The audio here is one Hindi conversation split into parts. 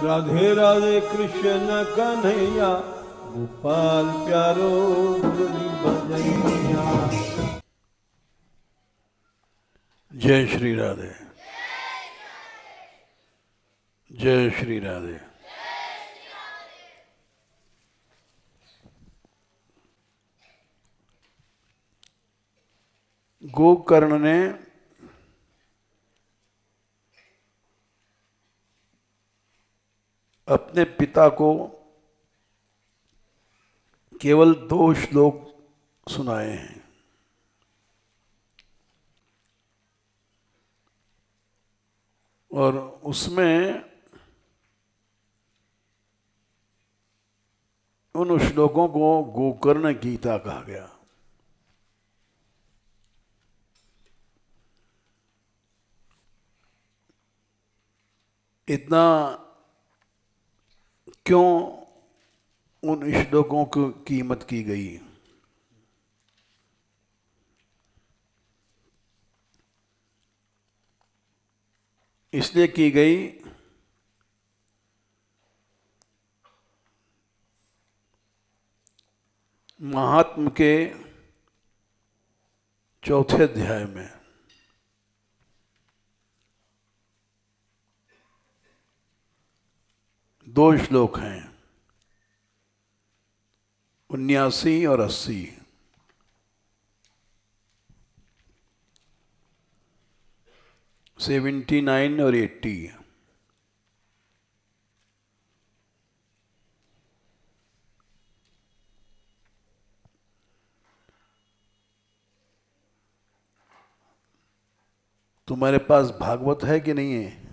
राधे राधे कृष्ण कन्हैया गोपाल प्यारो मुरली बजैया। जय श्री राधे, जय श्री राधे। गोकर्ण ने अपने पिता को केवल 2 श्लोक सुनाए हैं। और उसमें उन श्लोकों को गोकर्ण गीता कहा गया। इतना क्यों उन श्लोकों की कीमत की गई? इसलिए की गई महात्म के 4थे अध्याय में दो श्लोक हैं, 79 और 80। सेवेंटी 79 और 80। तुम्हारे पास भागवत है कि नहीं है?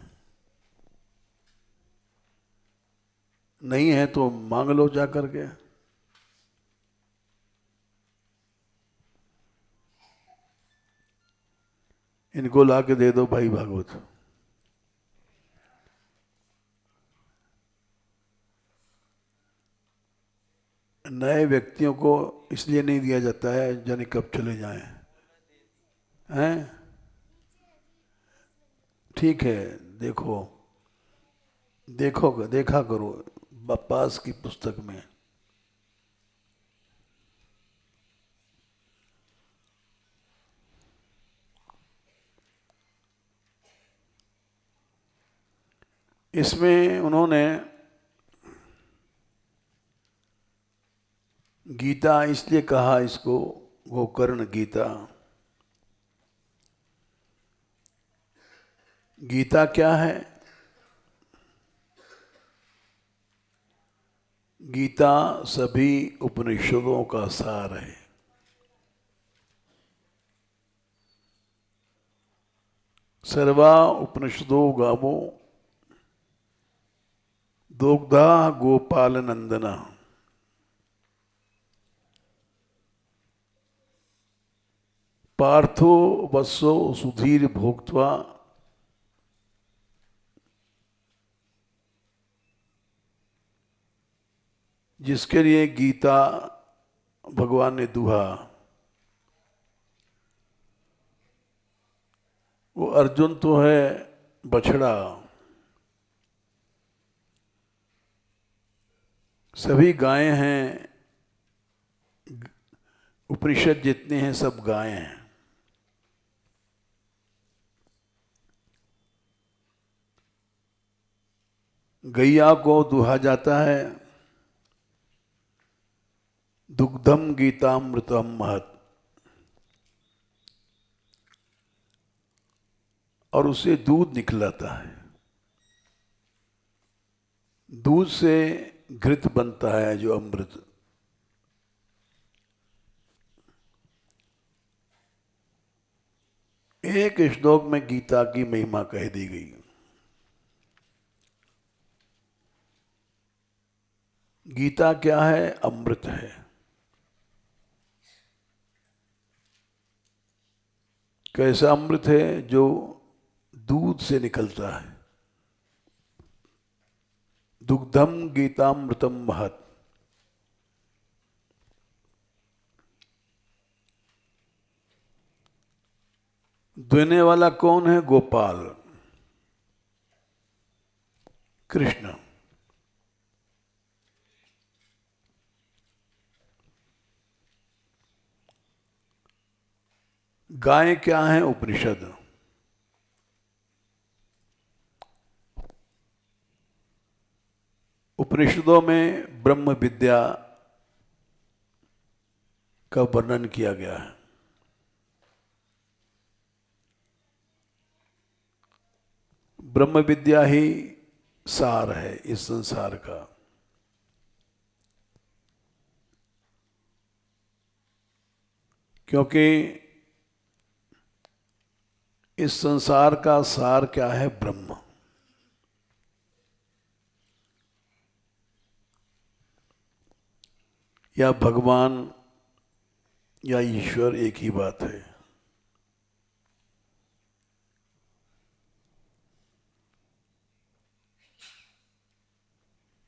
नहीं है तो मांग लो जा करके। इनको ला के दे दो भाई भागवत। नए व्यक्तियों को इसलिए नहीं दिया जाता है जाने कब चले जाएं, हैं? ठीक है, देखो देखा करो पास की पुस्तक में। इसमें उन्होंने गीता इसलिए कहा इसको गोकर्ण गीता। गीता क्या है? गीता सभी उपनिषदों का सार है। सर्वा उपनिषदो गावो दोग्धा गोपाल नंदना। पार्थो वत्सो सुधीर भोक्त्वा जिसके लिए गीता भगवान ने दुहा, वो अर्जुन तो है बछड़ा, सभी गायें हैं, उपनिषद जितने हैं सब गायें हैं। गैया को दुहा जाता है दुग्धम गीतामृतम महत, और उससे दूध निकलाता है। दूध से घृत बनता है जो अमृत। एक श्लोक में गीता की महिमा कह दी गई। गीता क्या है? अमृत है। कैसा अमृत है? जो दूध से निकलता है। दुग्धम गीतामृतम महत। देने वाला कौन है? गोपाल, कृष्ण। गायें क्या हैं? उपनिषद। उपनिषदों में ब्रह्म विद्या का वर्णन किया गया है। ब्रह्म विद्या ही सार है इस संसार का। क्योंकि इस संसार का सार क्या है? ब्रह्म। या भगवान या ईश्वर एक ही बात है।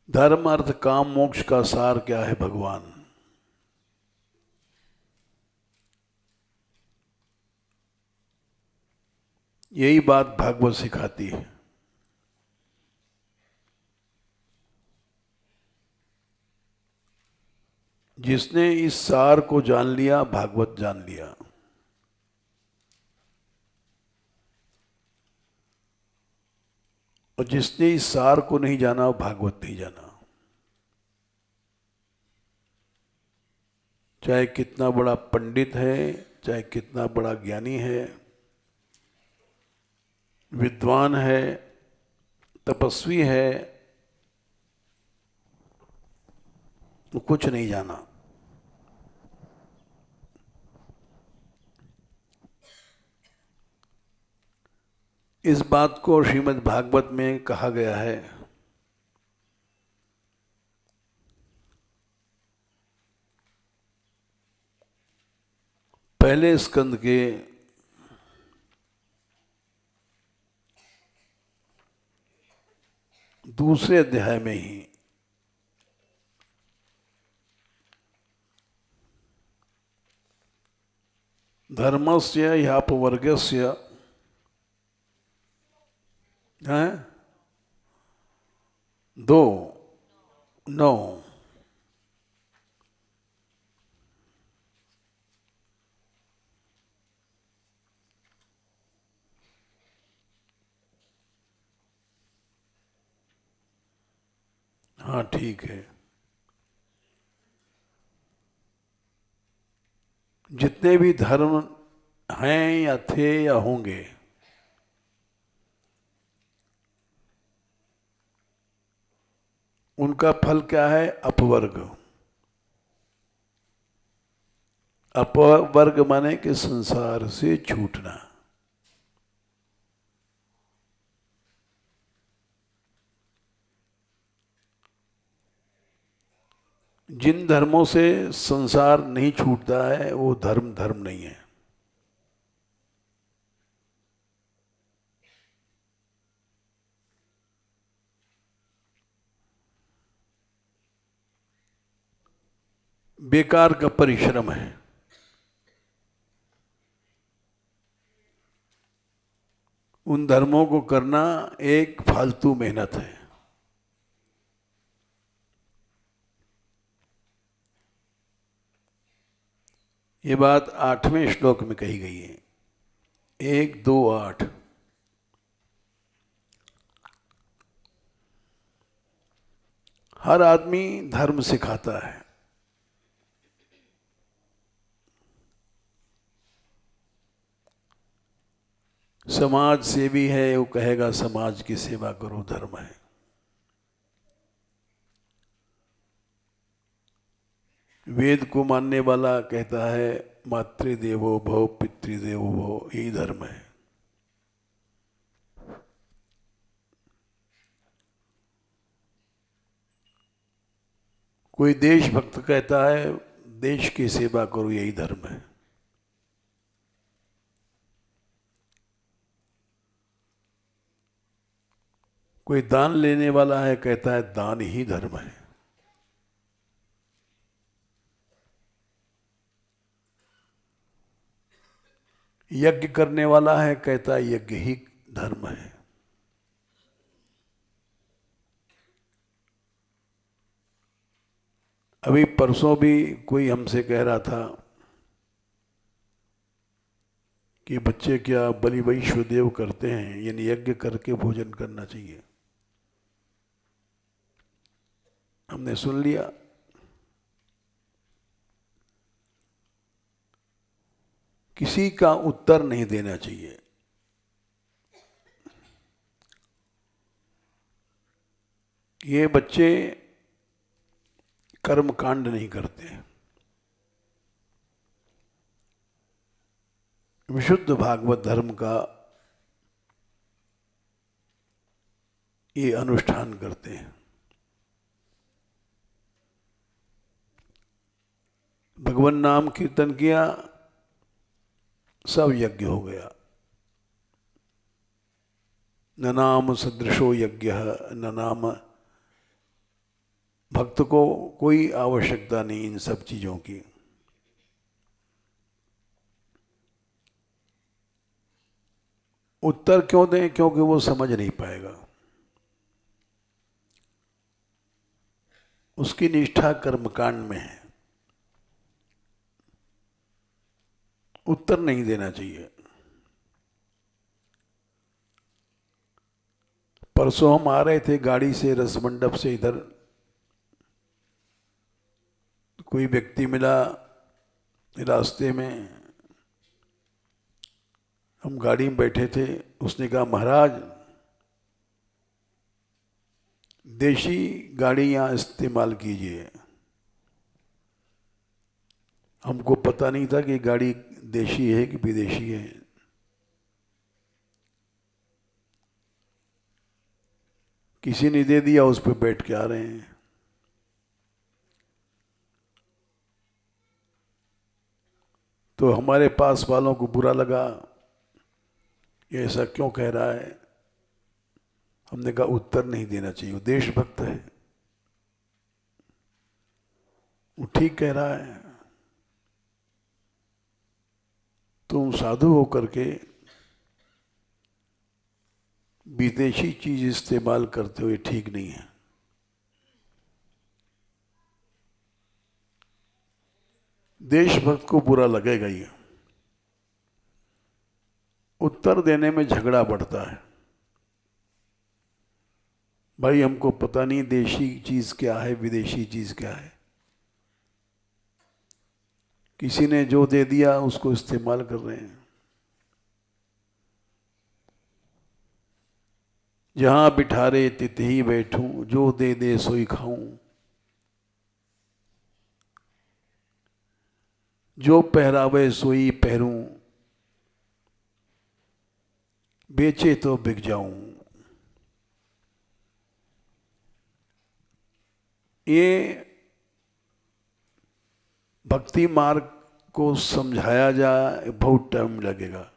धर्म अर्थ काम मोक्ष का सार क्या है? भगवान। यही बात भागवत सिखाती है। जिसने इस सार को जान लिया, भागवत जान लिया। और जिसने इस सार को नहीं जाना, वो भागवत नहीं जाना। चाहे कितना बड़ा पंडित है, चाहे कितना बड़ा ज्ञानी है, विद्वान है, तपस्वी है, वो कुछ नहीं जाना। इस बात को श्रीमद् भागवत में कहा गया है। पहले स्कंद के 2 अध्याय में ही धर्मस्य ह्यापवर्गस्य 2:9 हाँ ठीक है। जितने भी धर्म हैं या थे या होंगे, उनका फल क्या है? अपवर्ग। अपवर्ग माने कि संसार से छूटना। जिन धर्मों से संसार नहीं छूटता है, वो धर्म धर्म नहीं है। बेकार का परिश्रम है। उन धर्मों को करना एक फालतू मेहनत है। ये बात 8वें श्लोक में कही गई है। 1, 2, 8। हर आदमी धर्म सिखाता है। समाज सेवी है, वो कहेगा समाज की सेवा करो, धर्म है। वेद को मानने वाला कहता है मातृदेवो भव पितृदेवो भव, यही धर्म है। कोई देशभक्त कहता है देश की सेवा करो, यही धर्म है। कोई दान लेने वाला है, कहता है दान ही धर्म है। यज्ञ करने वाला है, कहता है यज्ञ ही धर्म है। अभी परसों भी कोई हमसे कह रहा था कि बच्चे क्या बलि वैश्वदेव करते हैं, यानी यज्ञ करके भोजन करना चाहिए। हमने सुन लिया। किसी का उत्तर नहीं देना चाहिए। ये बच्चे कर्म कांड नहीं करते, विशुद्ध भागवत धर्म का ये अनुष्ठान करते हैं। भगवान नाम कीर्तन किया, सब यज्ञ हो गया। न नाम सदृशो यज्ञ, न नाम। भक्त को कोई आवश्यकता नहीं इन सब चीजों की। उत्तर क्यों दें? क्योंकि वो समझ नहीं पाएगा। उसकी निष्ठा कर्मकांड में है। उत्तर नहीं देना चाहिए। परसों हम आ रहे थे गाड़ी से रसमंडप से इधर, कोई व्यक्ति मिला रास्ते में। हम गाड़ी में बैठे थे। उसने कहा, महाराज देशी गाड़ी यहाँ इस्तेमाल कीजिए। हमको पता नहीं था कि गाड़ी देशी है कि विदेशी है। किसी ने दे दिया, उस पर बैठ के आ रहे हैं। तो हमारे पास वालों को बुरा लगा, ये ऐसा क्यों कह रहा है। हमने कहा उत्तर नहीं देना चाहिए, वो देशभक्त है, वो ठीक कह रहा है। तुम साधु होकर के विदेशी चीज इस्तेमाल करते हुए ठीक नहीं है। देशभक्त को बुरा लगेगा ये। उत्तर देने में झगड़ा बढ़ता है। भाई हमको पता नहीं देशी चीज क्या है, विदेशी चीज क्या है। किसी ने जो दे दिया उसको इस्तेमाल कर रहे हैं। जहां बिठारे तित ही बैठूं, जो दे दे सोई खाऊं। जो पहरावे सोई पहरूं, बेचे तो बिक जाऊं। ये भक्ति मार्ग को समझाया जाए बहुत टाइम लगेगा,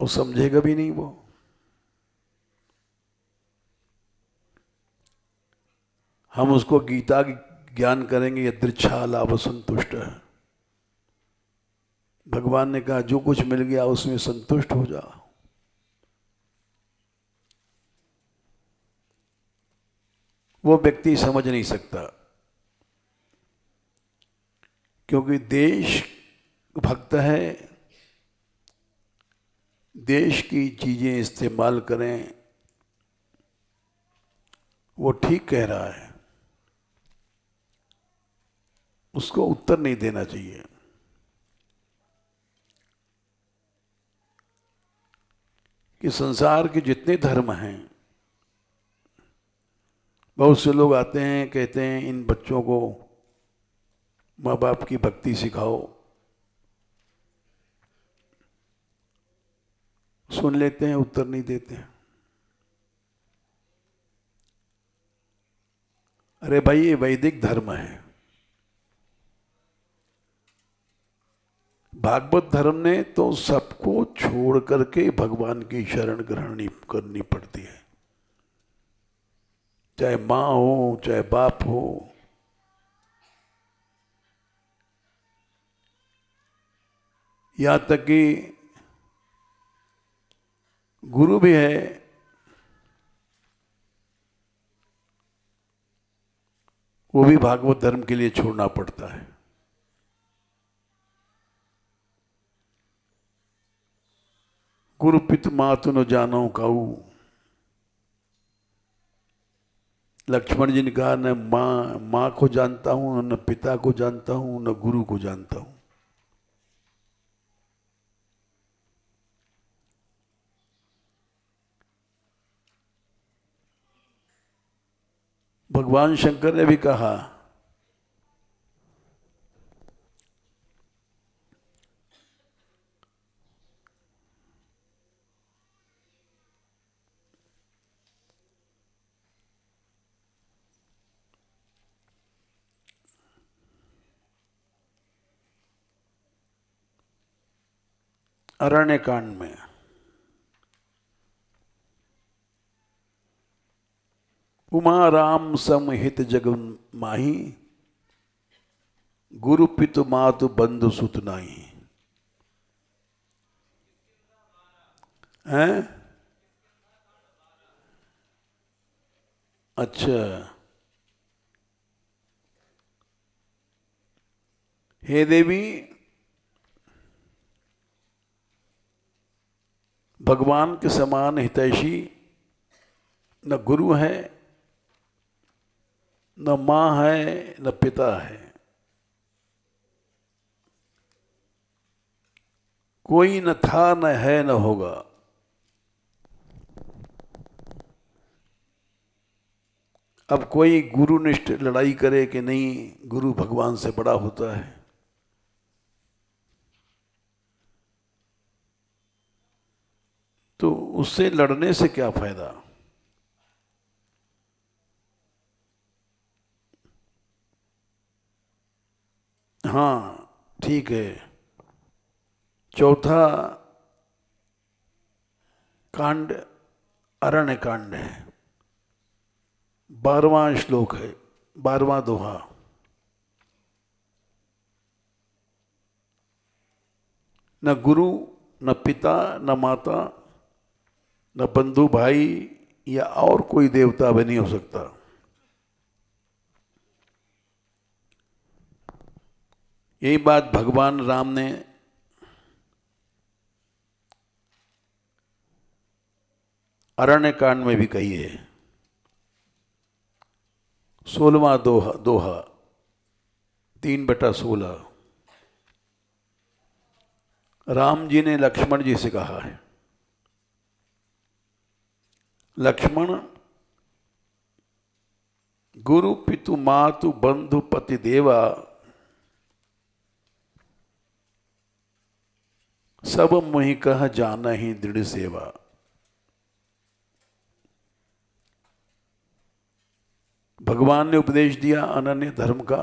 वो समझेगा भी नहीं। वो हम उसको गीता की ज्ञान करेंगे, यदृच्छा लाभ संतुष्ट है। भगवान ने कहा जो कुछ मिल गया उसमें संतुष्ट हो जा। वो व्यक्ति समझ नहीं सकता, क्योंकि देश भक्त है। देश की चीजें इस्तेमाल करें, वो ठीक कह रहा है, उसको उत्तर नहीं देना चाहिए। कि संसार के जितने धर्म हैं, बहुत से लोग आते हैं कहते हैं इन बच्चों को माँ बाप की भक्ति सिखाओ। सुन लेते हैं, उत्तर नहीं देते हैं। अरे भाई ये वैदिक धर्म है। भागवत धर्म ने तो सबको छोड़ करके भगवान की शरण ग्रहण करनी पड़ती है, चाहे माँ हो चाहे बाप हो। यहां तक कि गुरु भी है, वो भी भागवत धर्म के लिए छोड़ना पड़ता है। गुरु पित मातु न जानो काऊ। लक्ष्मण जी ने कहा न माँ को जानता हूं, न पिता को जानता हूं, न गुरु को जानता हूं। भगवान शंकर ने भी कहा अरण्य कांड में, उमा राम समहित जग माही, गुरु पितु मातु बंधु सुत नाही। हैं? अच्छा, हे देवी, भगवान के समान हितैषी न गुरु है, न माँ है, न पिता है। कोई न था, न है, न होगा। अब कोई गुरुनिष्ठ लड़ाई करे कि नहीं, गुरु भगवान से बड़ा होता है, तो उससे लड़ने से क्या फायदा। हाँ ठीक है, चौथा कांड अरण्य कांड है, 12वां श्लोक है, 12वां दोहा। न गुरु, न पिता, न माता, न बंधु भाई या और कोई देवता भी नहीं हो सकता। यही बात भगवान राम ने अरण्य कांड में भी कही है। 16वां दोहा 3/16। राम जी ने लक्ष्मण जी से कहा है, लक्ष्मण, गुरु पितु मातु बंधु पति देवा, सब मोहि कह जाना ही दृढ़ सेवा। भगवान ने उपदेश दिया अनन्य धर्म का।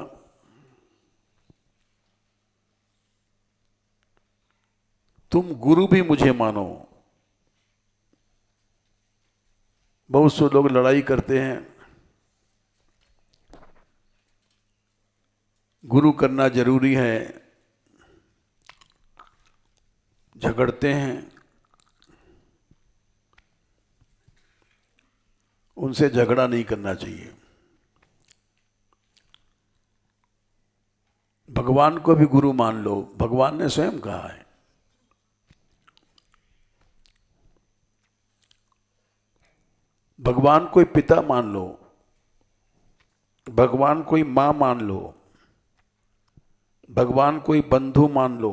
तुम गुरु भी मुझे मानो। बहुत से लोग लड़ाई करते हैं, गुरु करना जरूरी है, झगड़ते हैं। उनसे झगड़ा नहीं करना चाहिए। भगवान को भी गुरु मान लो, भगवान ने स्वयं कहा है। भगवान कोई पिता मान लो, भगवान कोई माँ मान लो, भगवान कोई बंधु मान लो,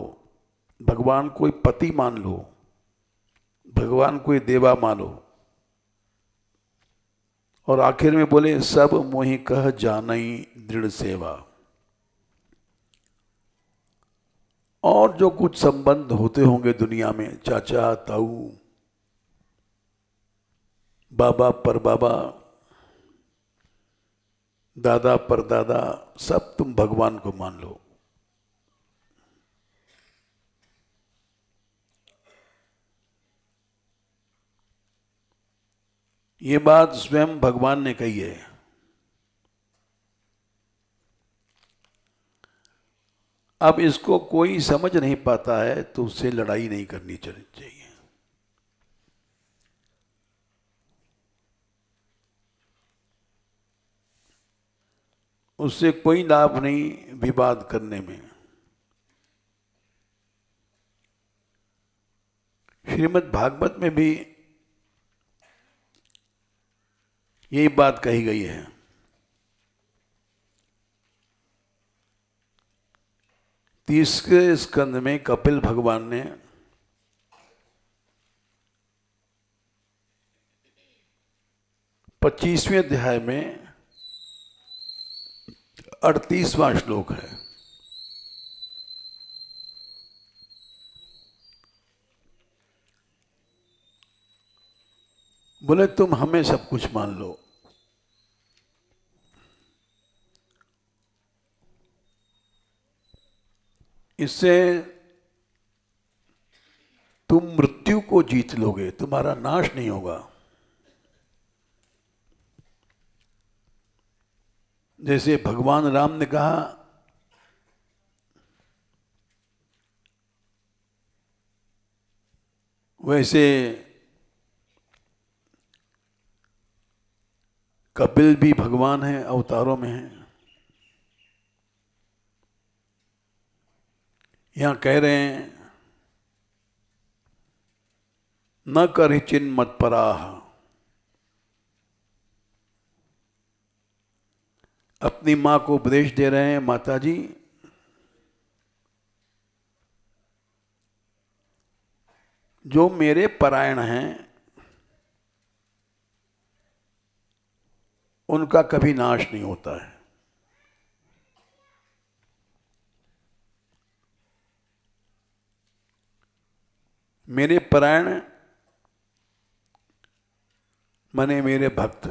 भगवान कोई पति मान लो, भगवान कोई देवा मानो, और आखिर में बोले सब मोहि कह जानई दृढ़ सेवा। और जो कुछ संबंध होते होंगे दुनिया में, चाचा ताऊ, बाबा पर बाबा, दादा पर दादा, सब तुम भगवान को मान लो। ये बात स्वयं भगवान ने कही है। अब इसको कोई समझ नहीं पाता है तो उससे लड़ाई नहीं करनी चाहिए। उससे कोई लाभ नहीं विवाद करने में। श्रीमद् भागवत में भी यही बात कही गई है। 30वें स्कंद में कपिल भगवान ने 25वें अध्याय में 38वां श्लोक है। बोले तुम हमें सब कुछ मान लो, इससे तुम मृत्यु को जीत लोगे, तुम्हारा नाश नहीं होगा। जैसे भगवान राम ने कहा वैसे कपिल भी भगवान है, अवतारों में है। यहां कह रहे हैं न करहिचिन मत्पराः, अपनी मां को उपदेश दे रहे हैं, माता जी जो मेरे परायण हैं उनका कभी नाश नहीं होता है। मेरे परायण माने मेरे भक्त,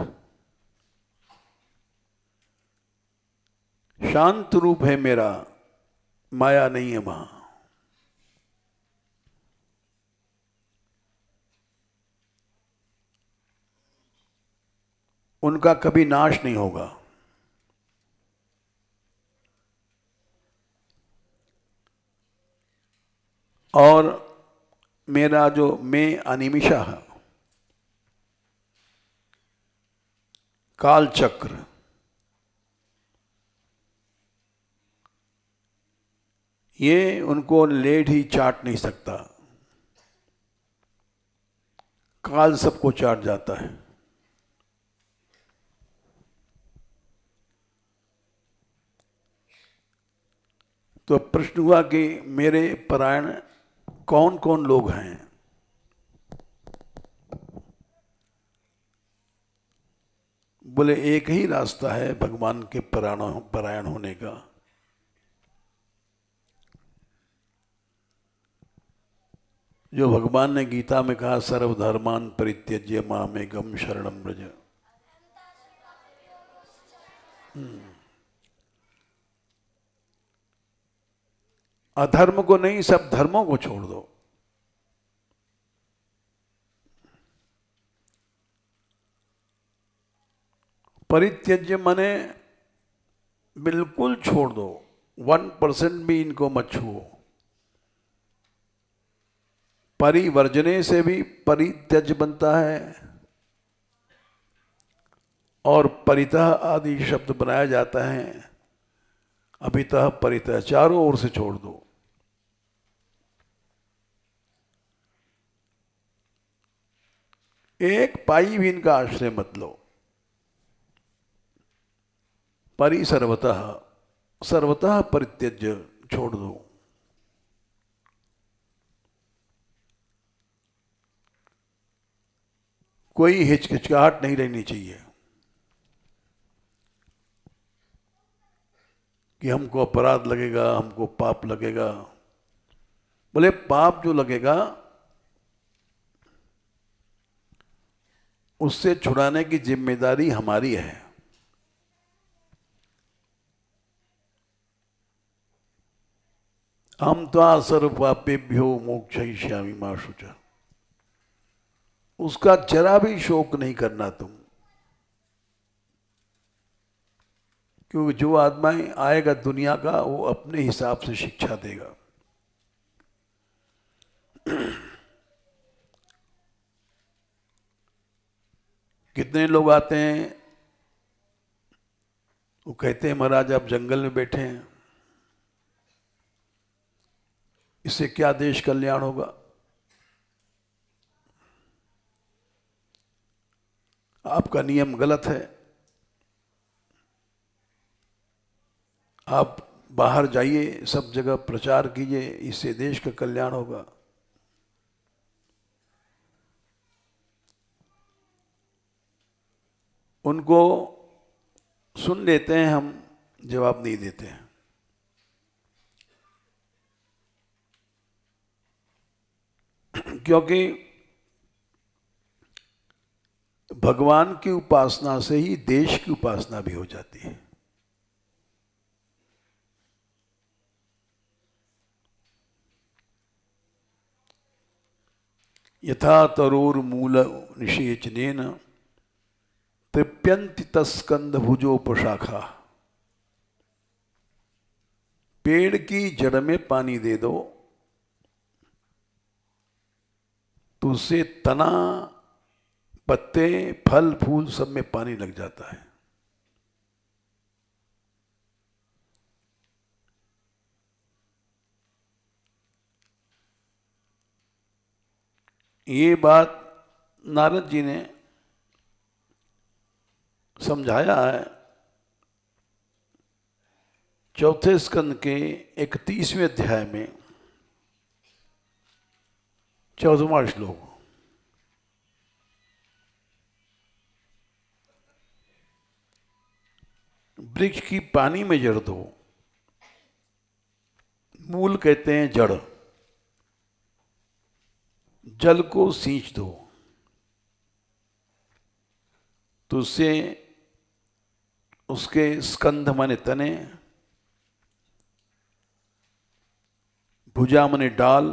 शांत रूप है मेरा, माया नहीं है वहां। उनका कभी नाश नहीं होगा। और मेरा जो मैं अनिमिषा है, काल चक्र, ये उनको लेड ही चाट नहीं सकता। काल सबको चाट जाता है। तो प्रश्न हुआ कि मेरे परायण कौन कौन लोग हैं। बोले एक ही रास्ता है भगवान के परायण होने का। जो भगवान ने गीता में कहा सर्वधर्मान परित्यज्य मामेकं शरणं व्रज। अधर्म को नहीं, सब धर्मों को छोड़ दो। परित्यज्य माने बिल्कुल छोड़ दो, 1% भी इनको मत छुओ। परिवर्जने से भी परित्यज बनता है और परितः आदि शब्द बनाया जाता है। अभितः परितः, चारों ओर से छोड़ दो। एक पाई भी इनका आश्रय मत लो। परि सर्वतः, सर्वतः परित्यज्य, छोड़ दो। कोई हिचकिचाहट नहीं रहनी चाहिए कि हमको अपराध लगेगा, हमको पाप लगेगा। बोले पाप जो लगेगा उससे छुड़ाने की जिम्मेदारी हमारी है। हम त्वा सर्व पापेभ्यो मोक्षयिष्यामि मा शुचः। उसका जरा भी शोक नहीं करना तुम, क्योंकि जो आत्मा आएगा दुनिया का वो अपने हिसाब से शिक्षा देगा। कितने लोग आते हैं, वो कहते हैं महाराज आप जंगल में बैठे हैं, इससे क्या देश कल्याण होगा। आपका नियम गलत है, आप बाहर जाइए, सब जगह प्रचार कीजिए, इससे देश का कल्याण होगा। उनको सुन लेते हैं हम, जवाब नहीं देते हैं। क्योंकि भगवान की उपासना से ही देश की उपासना भी हो जाती है। यथा तरोर्मूल निषेचनेन तृप्यन्ति तस्कंद भुजोपशाखा। पेड़ की जड़ में पानी दे दो तो उससे तना, पत्ते, फल फूल सब में पानी लग जाता है। ये बात नारद जी ने समझाया है चौथे स्कंद के 31वें अध्याय में 14वां श्लोक। वृक्ष की पानी में जड़ दो, मूल कहते हैं जड़, जल को सींच दो तो उससे उसके स्कंध माने तने, भुजा माने डाल,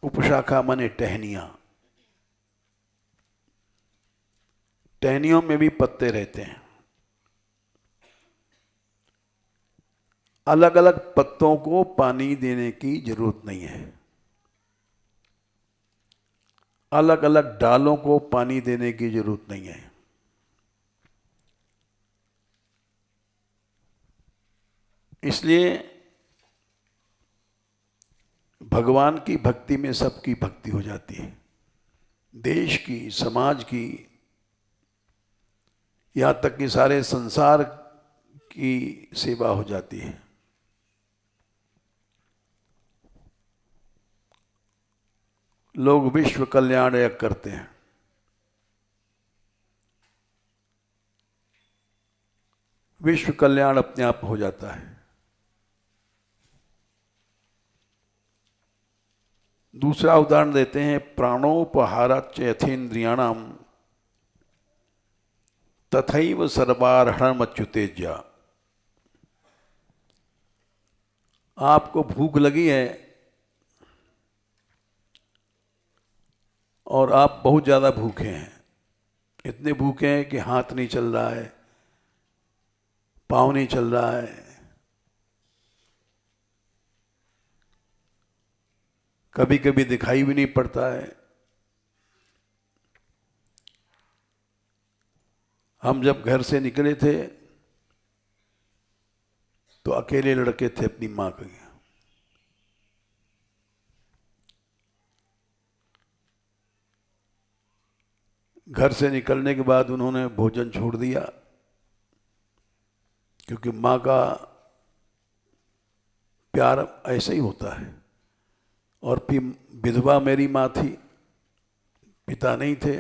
उपशाखा माने टहनियां। टहनियों में भी पत्ते रहते हैं। अलग अलग पत्तों को पानी देने की जरूरत नहीं है, अलग अलग डालों को पानी देने की जरूरत नहीं है। इसलिए भगवान की भक्ति में सबकी भक्ति हो जाती है, देश की, समाज की, यहां तक कि सारे संसार की सेवा हो जाती है। लोग विश्व कल्याण यज्ञ करते हैं। विश्व कल्याण अपने आप हो जाता है। दूसरा उदाहरण देते हैं, प्राणोपहाराच यथेन्द्रियाणाम तथैव सर्वार्हणमच्युतेज्या। आपको भूख लगी है और आप बहुत ज्यादा भूखे हैं, इतने भूखे हैं कि हाथ नहीं चल रहा है, पाँव नहीं चल रहा है, कभी कभी दिखाई भी नहीं पड़ता है। हम जब घर से निकले थे तो अकेले लड़के थे अपनी माँ के। घर से निकलने के बाद उन्होंने भोजन छोड़ दिया, क्योंकि माँ का प्यार ऐसे ही होता है। और फिर विधवा मेरी माँ थी, पिता नहीं थे,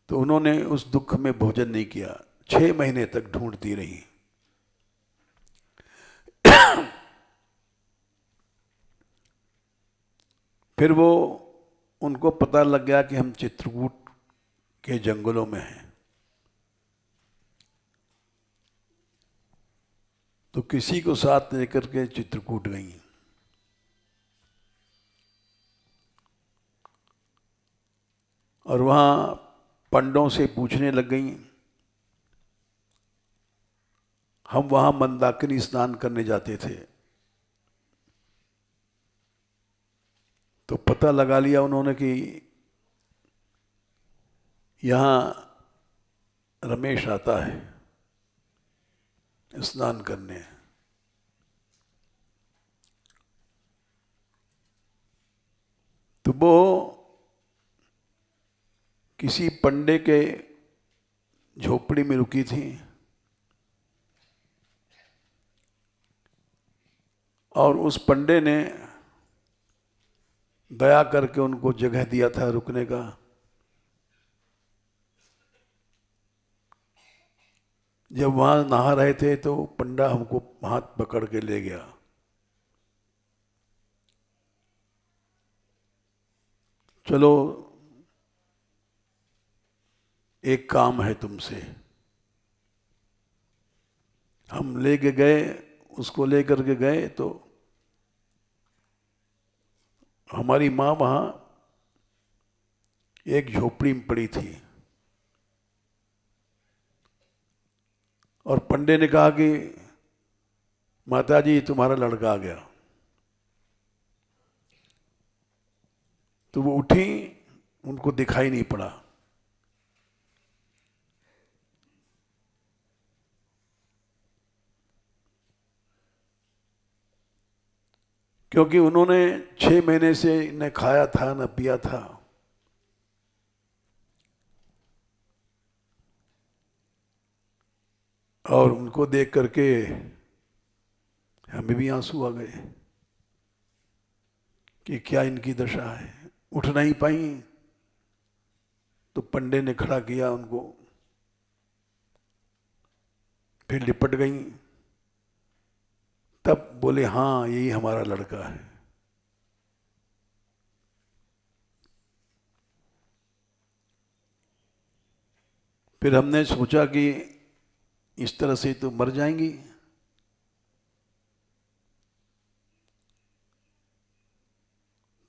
तो उन्होंने उस दुख में भोजन नहीं किया, 6 महीने तक ढूंढती रही। फिर वो उनको पता लग गया कि हम चित्रकूट के जंगलों में हैं, तो किसी को साथ लेकर के चित्रकूट गई। और वहां पंडों से पूछने लग गई। हम वहां मंदाकिनी स्नान करने जाते थे, तो पता लगा लिया उन्होंने कि यहां रमेश आता है स्नान करने। तो वो किसी पंडे के झोपड़ी में रुकी थी और उस पंडे ने दया करके उनको जगह दिया था रुकने का। जब वहां नहा रहे थे तो पंडा हमको हाथ पकड़ के ले गया। चलो एक काम है तुमसे। हम लेके गए, उसको लेकर के गए तो हमारी माँ वहाँ एक झोपड़ी में पड़ी थी और पंडे ने कहा कि माताजी तुम्हारा लड़का आ गया। तो वो उठी, उनको दिखाई नहीं पड़ा। क्योंकि उन्होंने 6 महीने से न खाया था न पिया था। और उनको देख करके हमें भी आंसू आ गए कि क्या इनकी दशा है। उठ नहीं पाई तो पंडे ने खड़ा किया उनको, फिर लिपट गई। तब बोले हाँ यही हमारा लड़का है। फिर हमने सोचा कि इस तरह से तो मर जाएंगी,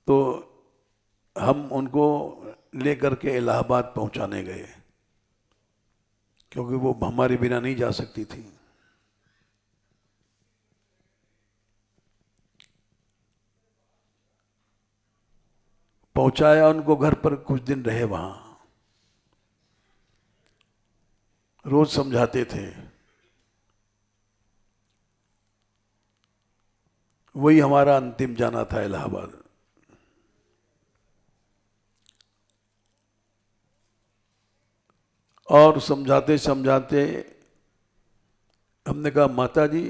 तो हम उनको लेकर के इलाहाबाद पहुंचाने गए, क्योंकि वो हमारे बिना नहीं जा सकती थी। पहुंचाया उनको घर पर, कुछ दिन रहे वहां। रोज समझाते थे। वही हमारा अंतिम जाना था इलाहाबाद। और समझाते समझाते हमने कहा माता जी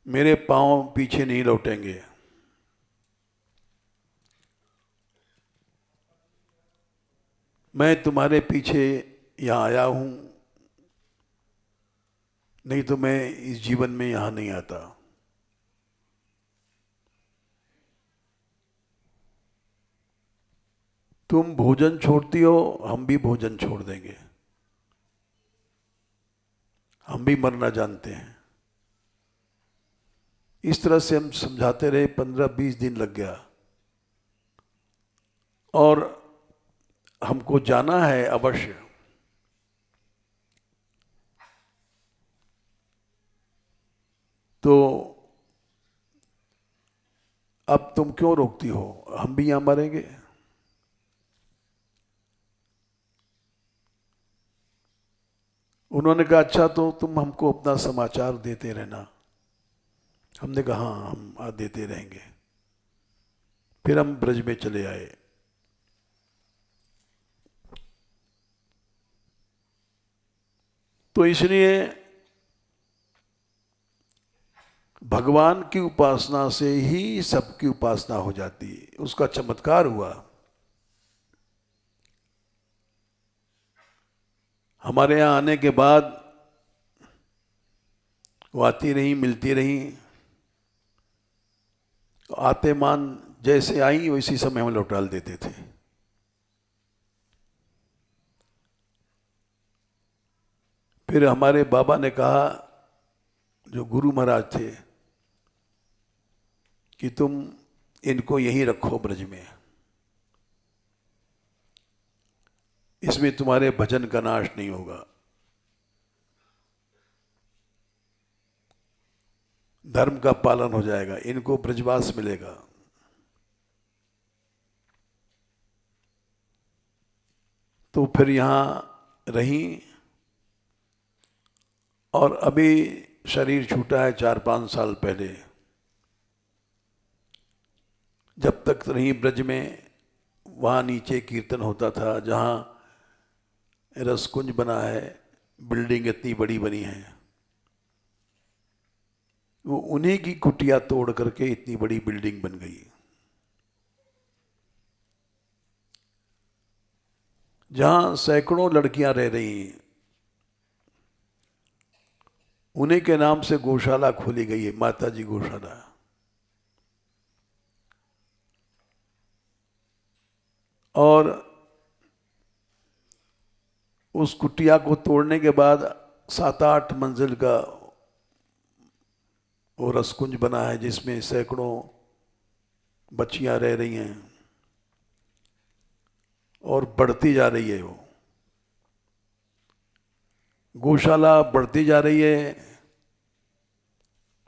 मेरे पांव पीछे नहीं लौटेंगे। मैं तुम्हारे पीछे यहां आया हूं, नहीं तो मैं इस जीवन में यहां नहीं आता। तुम भोजन छोड़ती हो, हम भी भोजन छोड़ देंगे। हम भी मरना जानते हैं। इस तरह से हम समझाते रहे। 15-20 दिन लग गया और हमको जाना है अवश्य। तो अब तुम क्यों रोकती हो, हम भी यहां मरेंगे। उन्होंने कहा अच्छा तो तुम हमको अपना समाचार देते रहना। हमने कहा हाँ हम देते रहेंगे। फिर हम ब्रज में चले आए। तो इसलिए भगवान की उपासना से ही सबकी उपासना हो जाती है। उसका चमत्कार हुआ। हमारे यहाँ आने के बाद वो आती रही, मिलती रही। आते मान जैसे आई वैसी समय में लौटा देते थे। फिर हमारे बाबा ने कहा, जो गुरु महाराज थे, कि तुम इनको यहीं रखो ब्रज में, इसमें तुम्हारे भजन का नाश नहीं होगा, धर्म का पालन हो जाएगा, इनको ब्रजवास मिलेगा। तो फिर यहाँ रही और अभी शरीर छूटा है 4-5 साल पहले। जब तक रही ब्रज में, वहाँ नीचे कीर्तन होता था। जहाँ रसकुंज बना है, बिल्डिंग इतनी बड़ी बनी है, वो उन्हीं की कुटिया तोड़ करके इतनी बड़ी बिल्डिंग बन गई। जहाँ सैकड़ों लड़कियां रह रही हैं, उन्हीं के नाम से गौशाला खोली गई है, माता जी गौशाला। और उस कुटिया को तोड़ने के बाद 7-8 मंजिल का वो रसकुंज बना है, जिसमें सैकड़ों बच्चियां रह रही हैं और बढ़ती जा रही है। वो गौशाला बढ़ती जा रही है।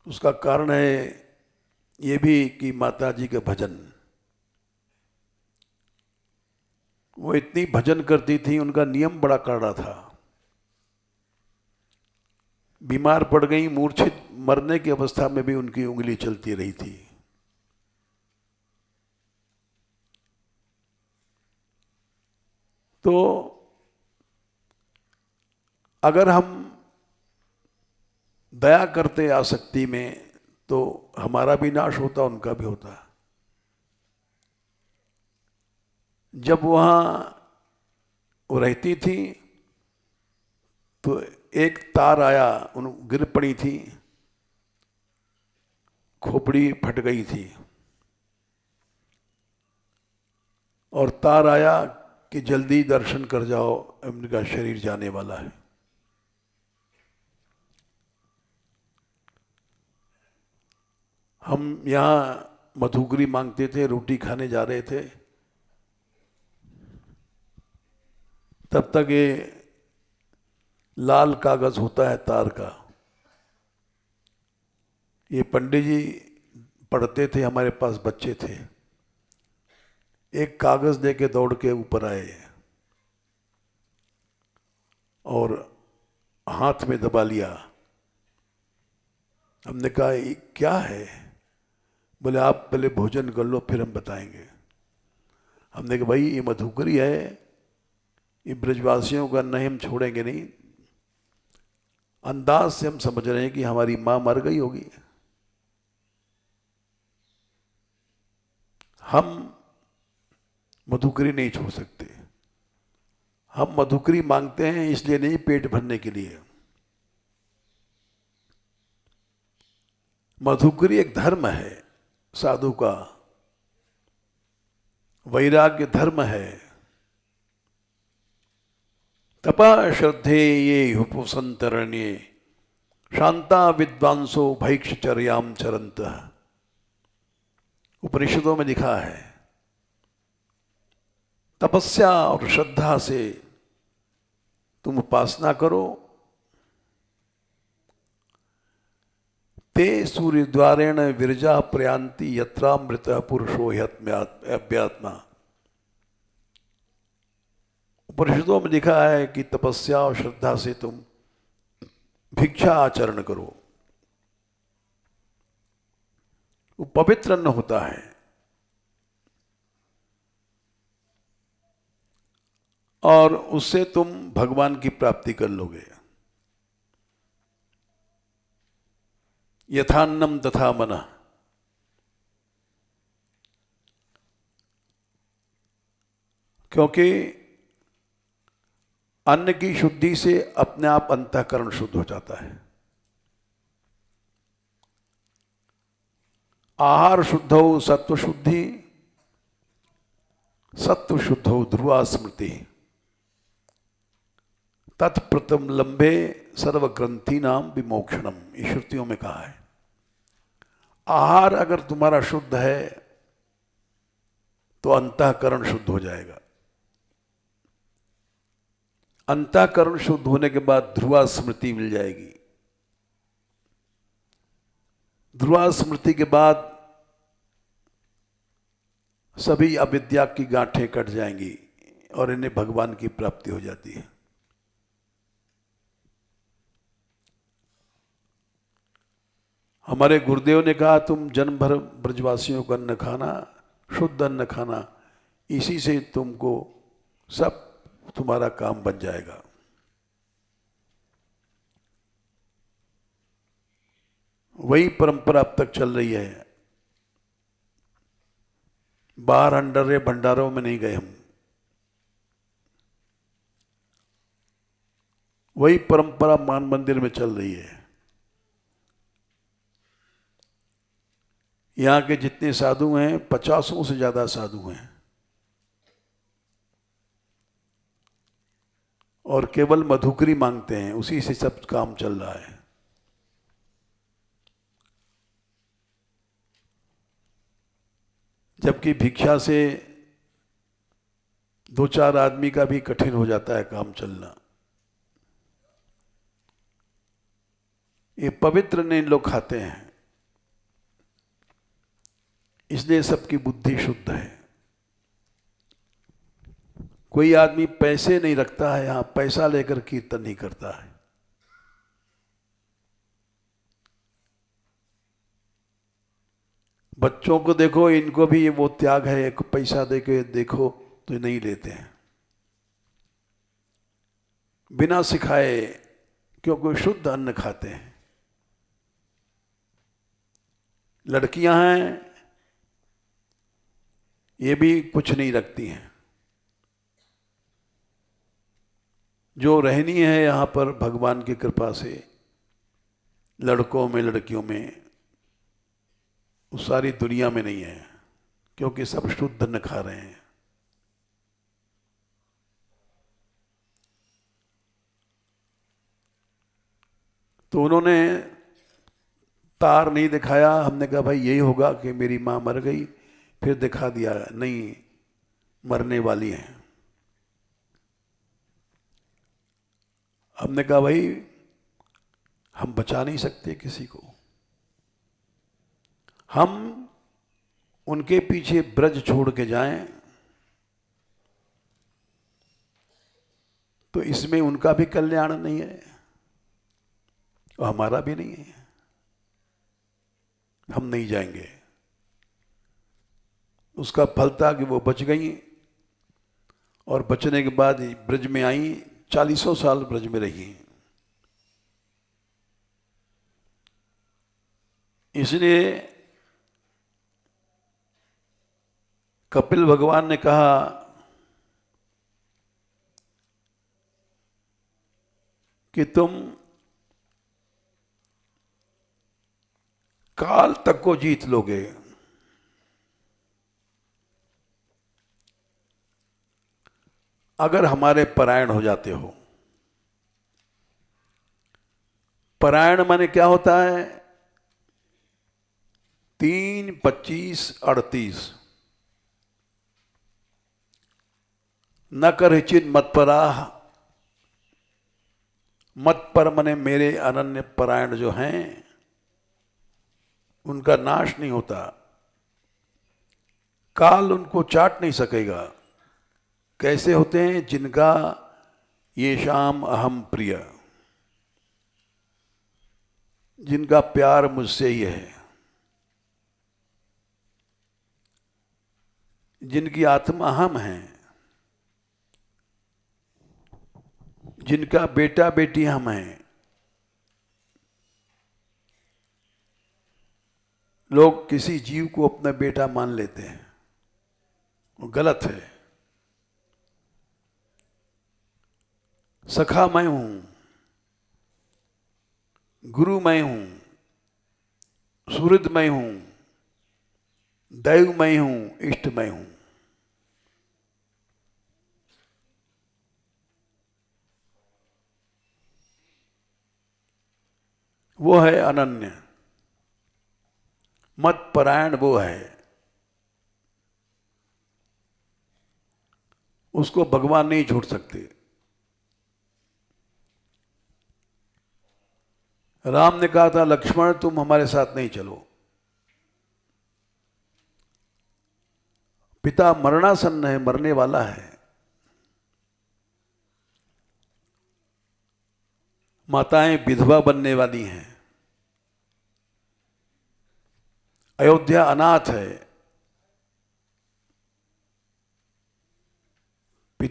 उसका कारण है ये भी कि माता जी के भजन। वो इतनी भजन करती थी, उनका नियम बड़ा कड़ा था। बीमार पड़ गई, मूर्छित, मरने की अवस्था में भी उनकी उंगली चलती रही थी। तो अगर हम दया करते आसक्ति में, तो हमारा भी नाश होता, उनका भी होता। जब वहाँ वो रहती थी तो एक तार आया, उन गिर पड़ी थी, खोपड़ी फट गई थी, और तार आया कि जल्दी दर्शन कर जाओ, उनका शरीर जाने वाला है। हम यहाँ मधुकरी मांगते थे, रोटी खाने जा रहे थे, तब तक ये लाल कागज होता है तार का, ये पंडित जी पढ़ते थे, हमारे पास बच्चे थे, एक कागज देके दौड़ के ऊपर आए और हाथ में दबा लिया। हमने कहा ये क्या है? बोले आप पहले भोजन कर लो, फिर हम बताएंगे। हमने कहा भाई ये मधुकरी है, ये ब्रजवासियों का नहीं, हम छोड़ेंगे नहीं। अंदाज से हम समझ रहे हैं कि हमारी मां मर गई होगी। हम मधुकरी नहीं छोड़ सकते। हम मधुकरी मांगते हैं इसलिए नहीं, पेट भरने के लिए। मधुकरी एक धर्म है साधु का, वैराग्य धर्म है। तपा श्रद्धे ये उपसंतरण्ये शांता विद्वांसो भैक्षचर्याम चरंत। उपनिषदों में लिखा है, तपस्या और श्रद्धा से तुम उपासना करो, ते सूर्य द्वारेण विरजा प्रयांति यत्रामृत पुरुषो अभ्यात्मा। उपनिषदों में लिखा है कि तपस्या और श्रद्धा से तुम भिक्षा आचरण करो, वो पवित्र अन्न होता है। और उससे तुम भगवान की प्राप्ति कर लोगे। यथान्नम तथा मनः। क्योंकि अन्न की शुद्धि से अपने आप अंतःकरण शुद्ध हो जाता है। आहार शुद्ध हो सत्व शुद्धि, सत्व शुद्ध हो ध्रुवा स्मृति, तत्प्रतम लंबे सर्वग्रंथि नाम विमोक्षणम। ये श्रुतियों में कहा है। आहार अगर तुम्हारा शुद्ध है तो अंतःकरण शुद्ध हो जाएगा। अंतःकरण शुद्ध होने के बाद ध्रुवा स्मृति मिल जाएगी। ध्रुवा स्मृति के बाद सभी अविद्या की गांठें कट जाएंगी और इन्हें भगवान की प्राप्ति हो जाती है। हमारे गुरुदेव ने कहा तुम जन्म भर ब्रजवासियों का अन्न खाना, शुद्ध अन्न खाना, इसी से तुमको सब तुम्हारा काम बन जाएगा। वही परंपरा अब तक चल रही है। बाहर अंडरे भंडारों में नहीं गए हम। वही परंपरा मान मंदिर में चल रही है। यहां के जितने साधु हैं 50 से ज्यादा साधु हैं, और केवल मधुकरी मांगते हैं, उसी से सब काम चल रहा है। जबकि भिक्षा से 2-4 आदमी का भी कठिन हो जाता है काम चलना। ये पवित्र नहीं लोग खाते हैं, इसलिए सबकी बुद्धि शुद्ध है। कोई आदमी पैसे नहीं रखता है यहां, पैसा लेकर कीर्तन नहीं करता है। बच्चों को देखो, इनको भी वो त्याग है, एक पैसा दे के देखो तो नहीं लेते हैं, बिना सिखाए, क्योंकि शुद्ध अन्न खाते हैं। लड़कियां हैं, ये भी कुछ नहीं रखती हैं। जो रहनी है यहां पर भगवान की कृपा से, लड़कों में लड़कियों में, उस सारी दुनिया में नहीं है, क्योंकि सब शुद्ध अन्न खा रहे हैं। तो उन्होंने तार नहीं दिखाया। हमने कहा भाई यही होगा कि मेरी माँ मर गई, फिर दिखा दिया नहीं मरने वाली हैं। हमने कहा भाई हम बचा नहीं सकते किसी को, हम उनके पीछे ब्रज छोड़ के जाएं तो इसमें उनका भी कल्याण नहीं है और हमारा भी नहीं है। हम नहीं जाएंगे। उसका फल था कि वो बच गई, और बचने के बाद ब्रज में आई, 40 साल ब्रज में रही। इसलिए कपिल भगवान ने कहा कि तुम काल तक को जीत लोगे, अगर हमारे परायण हो जाते हो। परायण माने क्या होता है? 3, 25, 38 न कर चित मत पराह। मत पर मने मेरे अनन्य परायण जो हैं उनका नाश नहीं होता, काल उनको चाट नहीं सकेगा। कैसे होते हैं? जिनका ये शाम अहम प्रिय, जिनका प्यार मुझसे ही है, जिनकी आत्मा हम है, जिनका बेटा बेटी हम हैं। लोग किसी जीव को अपना बेटा मान लेते हैं, वो गलत है। सखा मैं हूं, गुरु मैं हूं, सुहृद मैं हूं, दैव मैं हूं, इष्ट मैं हूं। वो है अनन्य। मत परायण वो है, उसको भगवान नहीं छोड़ सकते। राम ने कहा था लक्ष्मण तुम हमारे साथ नहीं चलो, पिता मरणासन्न है, मरने वाला है। माताएं विधवा बनने वाली हैं, अयोध्या अनाथ है।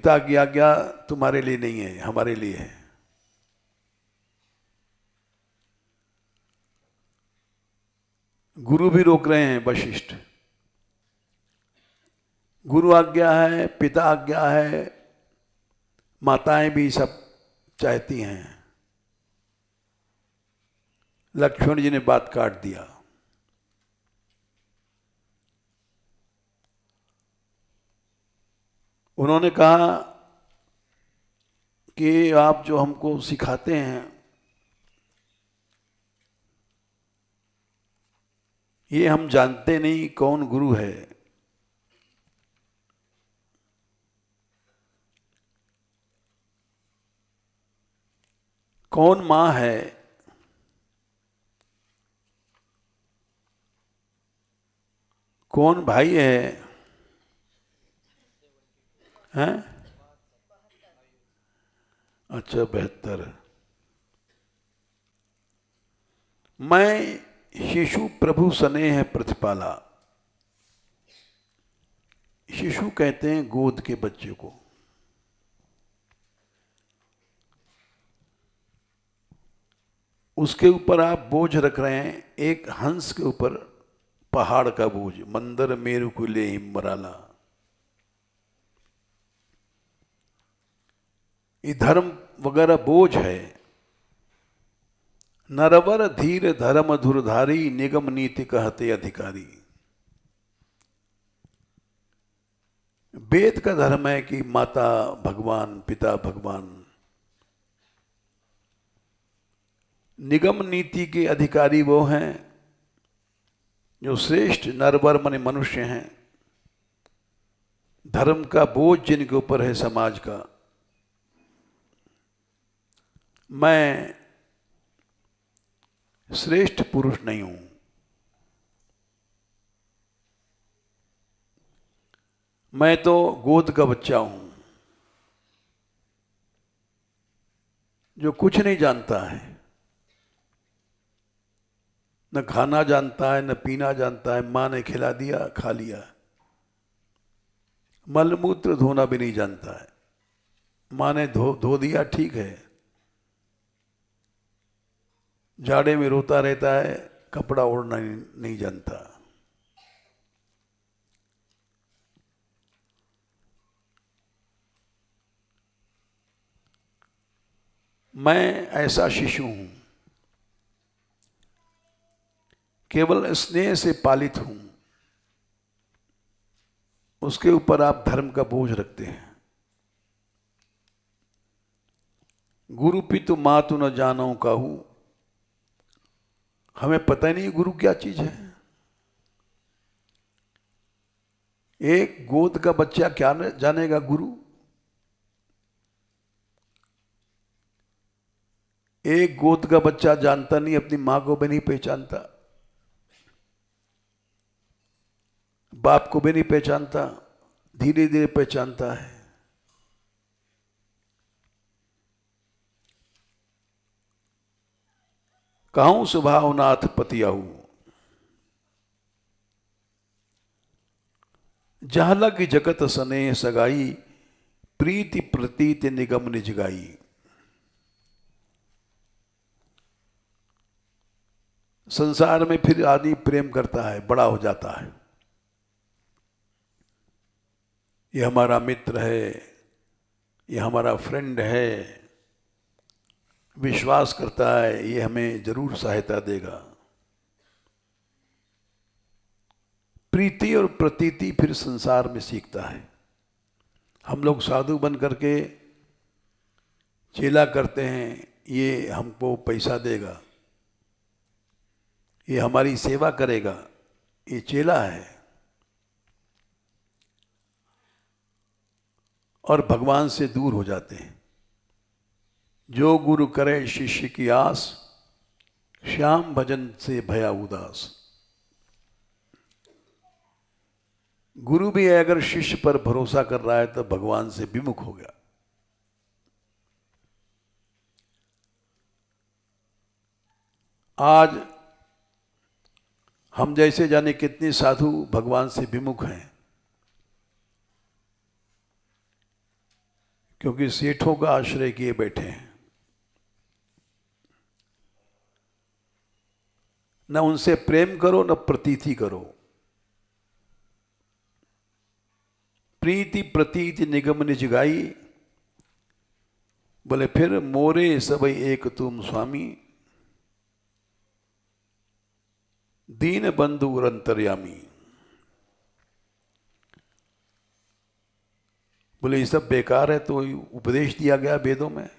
पिता की आज्ञा तुम्हारे लिए नहीं है, हमारे लिए है। गुरु भी रोक रहे हैं वशिष्ठ। गुरु आज्ञा है, पिता आज्ञा है, माताएं भी सब चाहती हैं। लक्ष्मण जी ने बात काट दिया। उन्होंने कहा कि आप जो हमको सिखाते हैं ये हम जानते नहीं कौन गुरु है। कौन माँ है, कौन भाई है, हैं? अच्छा 72। मैं शिशु प्रभु स्नेह प्रतिपाला। शिशु कहते हैं गोद के बच्चे को। उसके ऊपर आप बोझ रख रहे हैं, एक हंस के ऊपर पहाड़ का बोझ। मंदर मेरु को ले हिमराला। ये धर्म वगैरह बोझ है। नरवर धीर धर्म धुरधारी, निगम नीति कहते अधिकारी। वेद का धर्म है कि माता भगवान, पिता भगवान। निगम नीति के अधिकारी वो हैं जो श्रेष्ठ नरवर माने मनुष्य हैं। धर्म का बोझ जिनके ऊपर है समाज का। मैं श्रेष्ठ पुरुष नहीं हूं। मैं तो गोद का बच्चा हूं जो कुछ नहीं जानता है। न खाना जानता है, न पीना जानता है। माँ ने खिला दिया, खा लिया। मलमूत्र धोना भी नहीं जानता है। माँ ने धो दिया, ठीक है। जाड़े में रोता रहता है, कपड़ा ओढ़ना नहीं जानता। मैं ऐसा शिशु हूं, केवल स्नेह से पालित हूं। उसके ऊपर आप धर्म का बोझ रखते हैं। गुरु पितु मातु न जानो काहू। हमें पता ही नहीं गुरु क्या चीज है। एक गोद का बच्चा क्या जानेगा गुरु। एक गोद का बच्चा जानता नहीं, अपनी मां को भी नहीं पहचानता, बाप को भी नहीं पहचानता। धीरे धीरे पहचानता है। कहूं स्वभाव नाथ पतियाहू। जहां लग जगत स्नेह सगाई, प्रीति प्रतीत निगम निज गाई। संसार में फिर आदमी प्रेम करता है, बड़ा हो जाता है। ये हमारा मित्र है, ये हमारा फ्रेंड है, विश्वास करता है ये हमें जरूर सहायता देगा। प्रीति और प्रतीति फिर संसार में सीखता है। हम लोग साधु बन करके चेला करते हैं, ये हमको पैसा देगा, ये हमारी सेवा करेगा, ये चेला है। और भगवान से दूर हो जाते हैं। जो गुरु करे शिष्य की आस, श्याम भजन से भया उदास। गुरु भी अगर शिष्य पर भरोसा कर रहा है तो भगवान से विमुख हो गया। आज हम जैसे जाने कितने साधु भगवान से विमुख हैं। क्योंकि सेठों का आश्रय किए बैठे हैं, न उनसे प्रेम करो न प्रतीति करो। प्रीति प्रतीति निगम निज गाई, बोले फिर मोरे सबई एक तुम स्वामी, दीन बंधु अंतर्यामी। बोले ये सब बेकार है, तो उपदेश दिया गया वेदों में।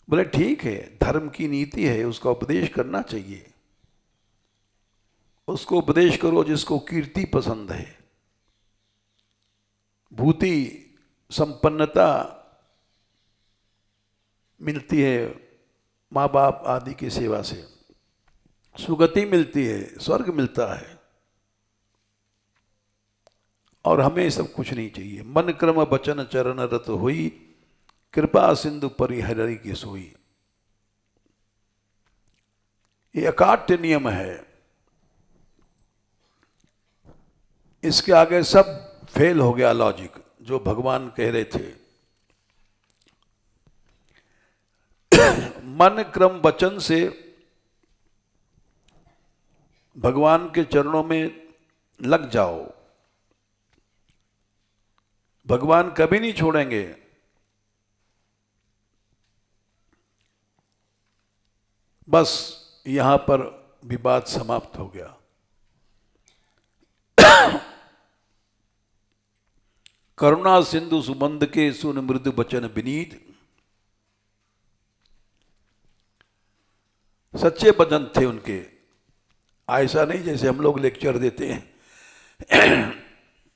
बोले ठीक है, धर्म की नीति है, उसका उपदेश करना चाहिए। उसको उपदेश करो जिसको कीर्ति पसंद है, भूति संपन्नता मिलती है माँ बाप आदि की सेवा से, सुगति मिलती है, स्वर्ग मिलता है। और हमें सब कुछ नहीं चाहिए। मन क्रम बचन चरण रत हुई, कृपा सिंधु परिहरि की सोई। ये अकाट्य नियम है, इसके आगे सब फेल हो गया लॉजिक जो भगवान कह रहे थे। मन क्रम वचन से भगवान के चरणों में लग जाओ, भगवान कभी नहीं छोड़ेंगे। बस यहां पर विवाद समाप्त हो गया। करुणा सिंधु सुबंध के सुन मृदु बचन विनीत। सच्चे वचन थे उनके, ऐसा नहीं जैसे हम लोग लेक्चर देते हैं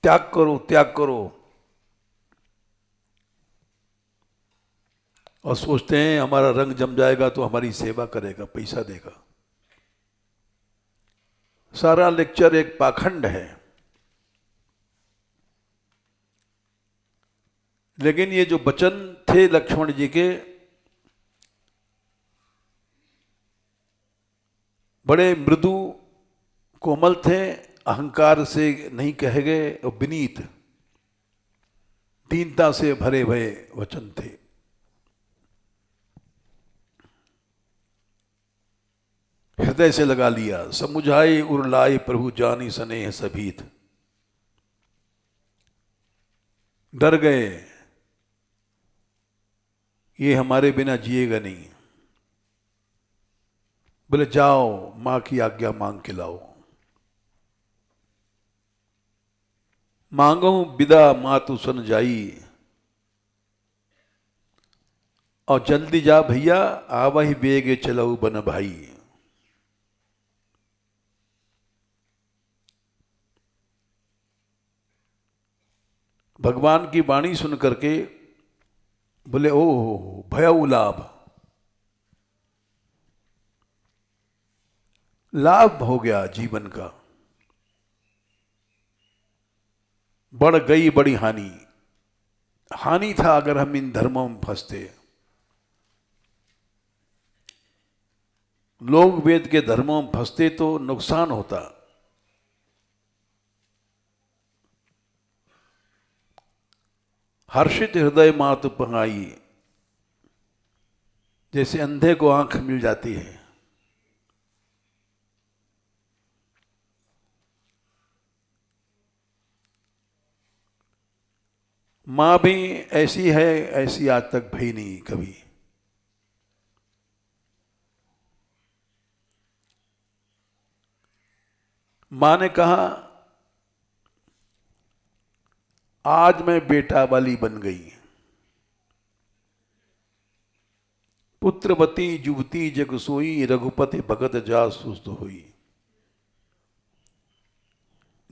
त्याग करो त्याग करो, और सोचते हैं हमारा रंग जम जाएगा तो हमारी सेवा करेगा, पैसा देगा। सारा लेक्चर एक पाखंड है। लेकिन ये जो वचन थे लक्ष्मण जी के, बड़े मृदु कोमल थे, अहंकार से नहीं कहे गए, और विनीत दीनता से भरे भरे वचन थे। हृदय से लगा लिया। समुझाए उरलाए प्रभु जानी स्नेह सभीत। डर गए, ये हमारे बिना जिएगा नहीं। बोले जाओ मां की आज्ञा मांग के लाओ। मांगो विदा मातु सन जाई, और जल्दी जा भैया आवही बेगे चलऊ बन भाई। भगवान की वाणी सुन करके बोले ओ भयउ लाभ, लाभ हो गया जीवन का, बढ़ गई बड़ी हानि। हानि था अगर हम इन धर्मों में फंसते। लोग वेद के धर्मों में फंसते तो नुकसान होता। हर्षित हृदय मातु पंगाई, जैसे अंधे को आंख मिल जाती है। मां भी ऐसी है, ऐसी आज तक भई नहीं कभी। मां ने कहा आज मैं बेटा वाली बन गई। पुत्रवती जुवती जग सोई, रघुपति भगत जा सुस्त हुई।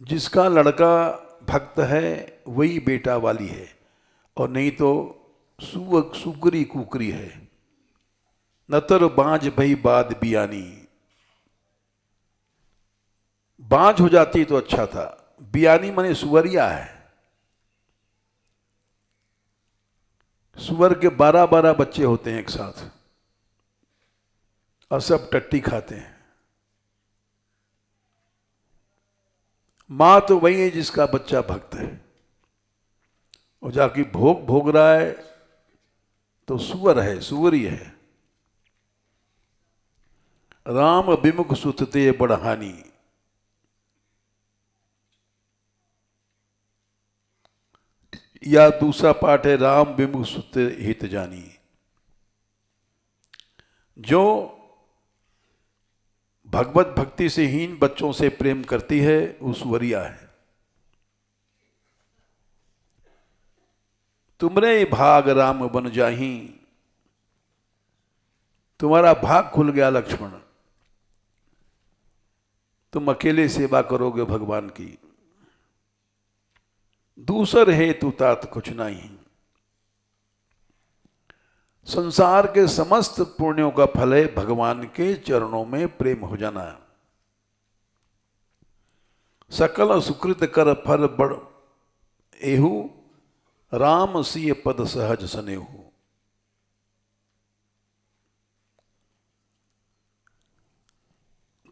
जिसका लड़का भक्त है वही बेटा वाली है, और नहीं तो सुकरी कुकरी है। नतर बांझ भई बाद बियानी। बांझ हो जाती तो अच्छा था। बियानी माने सुवरिया है। सुअर के 12-12 बच्चे होते हैं एक साथ, और सब टट्टी खाते हैं। मां तो वही है जिसका बच्चा भक्त है, और जाके भोग भोग रहा है तो सुअर है, सुअरी है। राम विमुख सुतते बढ़हानी, या दूसरा पाठ है राम विमुख सुते हित जानी। जो भगवत भक्ति से हीन बच्चों से प्रेम करती है वो सुवरिया है। तुमरे भाग राम बन जाही, तुम्हारा भाग खुल गया लक्ष्मण, तुम अकेले सेवा करोगे भगवान की। दूसर है तू तात कुछ नहीं। संसार के समस्त पुण्यों का फल है भगवान के चरणों में प्रेम हो जाना। सकल सुकृत कर फल बड़ एहू, राम सिय पद सहज सनेहू।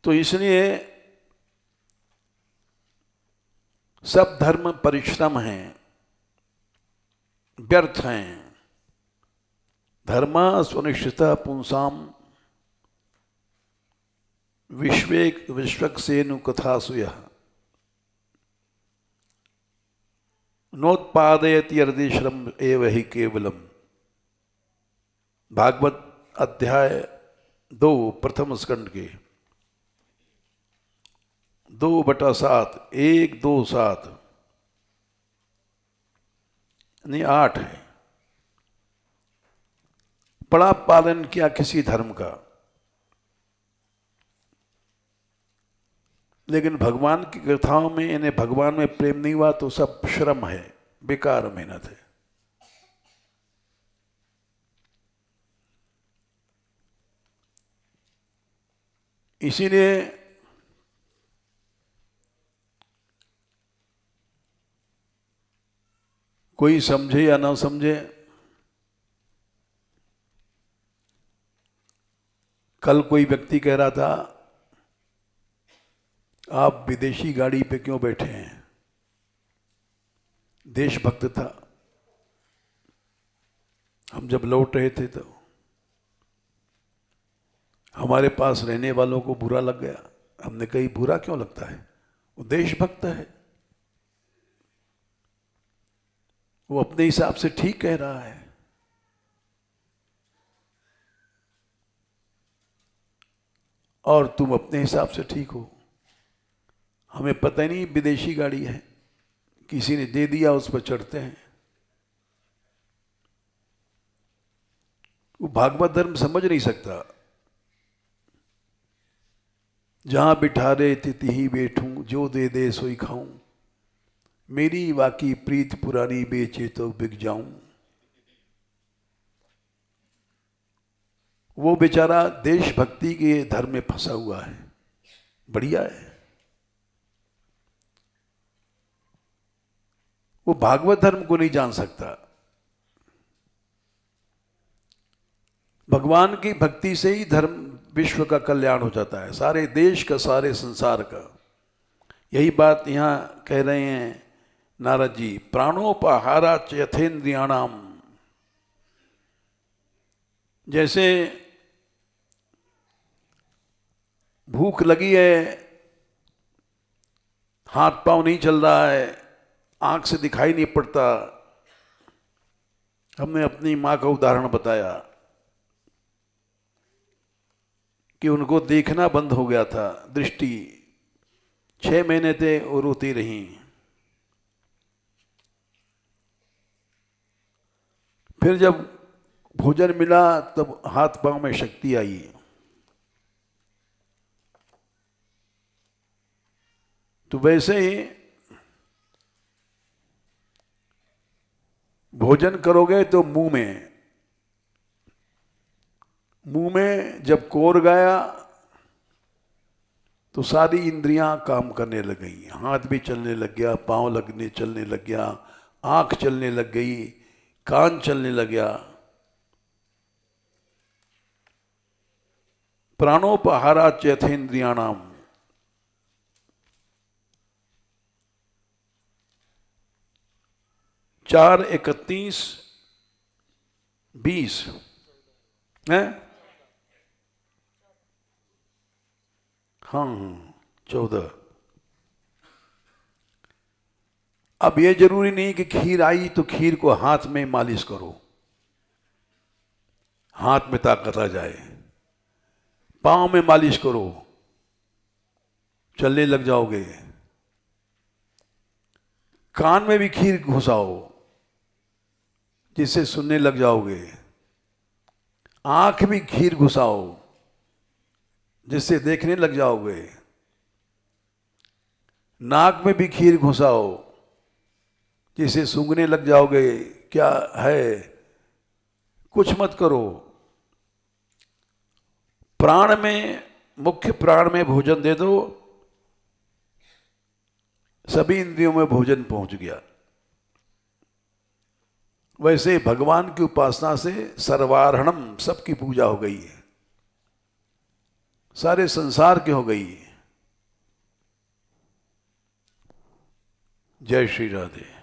तो इसलिए सब धर्म परिश्रम हैं, व्यर्थ हैं। धर्म स्वनिष्ठिता पुंसाम विश्वक्सेनु कथासु यः, नोत्पादयति अर्धेश्रम एव हि केवलम। भागवत अध्याय 2 प्रथम स्कंड के 2/7, 1, 2, 7 नहीं 8 है। बड़ा पालन किया किसी धर्म का, लेकिन भगवान की कथाओं में इन्हें भगवान में प्रेम नहीं हुआ तो सब श्रम है, बेकार मेहनत है। इसीलिए कोई समझे या ना समझे, कल कोई व्यक्ति कह रहा था आप विदेशी गाड़ी पे क्यों बैठे हैं। देशभक्त था। हम जब लौट रहे थे तो हमारे पास रहने वालों को बुरा लग गया। हमने कही बुरा क्यों लगता है, वो देशभक्त है, वो अपने हिसाब से ठीक कह रहा है। और तुम अपने हिसाब से ठीक हो। हमें पता ही नहीं विदेशी गाड़ी है, किसी ने दे दिया उस पर चढ़ते हैं। वो भागवत धर्म समझ नहीं सकता। जहां बिठा रे तिथि ही बैठूं, जो दे दे सोई खाऊं, मेरी वाकी प्रीत पुरानी बेचे तो बिक जाऊं। वो बेचारा देशभक्ति के धर्म में फंसा हुआ है। बढ़िया है। वो भागवत धर्म को नहीं जान सकता। भगवान की भक्ति से ही धर्म विश्व का कल्याण हो जाता है, सारे देश का, सारे संसार का। यही बात यहां कह रहे हैं नारद जी। प्राणोपहारा च यथेन्द्रियाणाम, जैसे भूख लगी है, हाथ पांव नहीं चल रहा है, आंख से दिखाई नहीं पड़ता। हमने अपनी माँ का उदाहरण बताया कि उनको देखना बंद हो गया था, दृष्टि 6 महीने थे और रोती रही। फिर जब भोजन मिला तब हाथ पांव में शक्ति आई। तो वैसे ही भोजन करोगे तो मुंह में जब कोर गया तो सारी इंद्रियां काम करने लग गई। हाथ भी चलने लग गया, पांव चलने लग गया, आंख चलने लग गई, कान चलने लग गया। प्राणोपहारा चेथेन्द्रियाणाम, 4, 31, 20 है। हाँ 14। अब ये जरूरी नहीं कि खीर आई तो खीर को हाथ में मालिश करो, हाथ में ताकत आ जाए। पांव में मालिश करो, चलने लग जाओगे। कान में भी खीर घुसाओ, जिससे सुनने लग जाओगे। आंख में खीर घुसाओ, जिससे देखने लग जाओगे। नाक में भी खीर घुसाओ, जिसे सूंघने लग जाओगे। क्या है, कुछ मत करो। प्राण में, मुख्य प्राण में भोजन दे दो, सभी इंद्रियों में भोजन पहुंच गया। वैसे भगवान की उपासना से सर्वार्हणम, सबकी पूजा हो गई है, सारे संसार की हो गई। जय श्री राधे।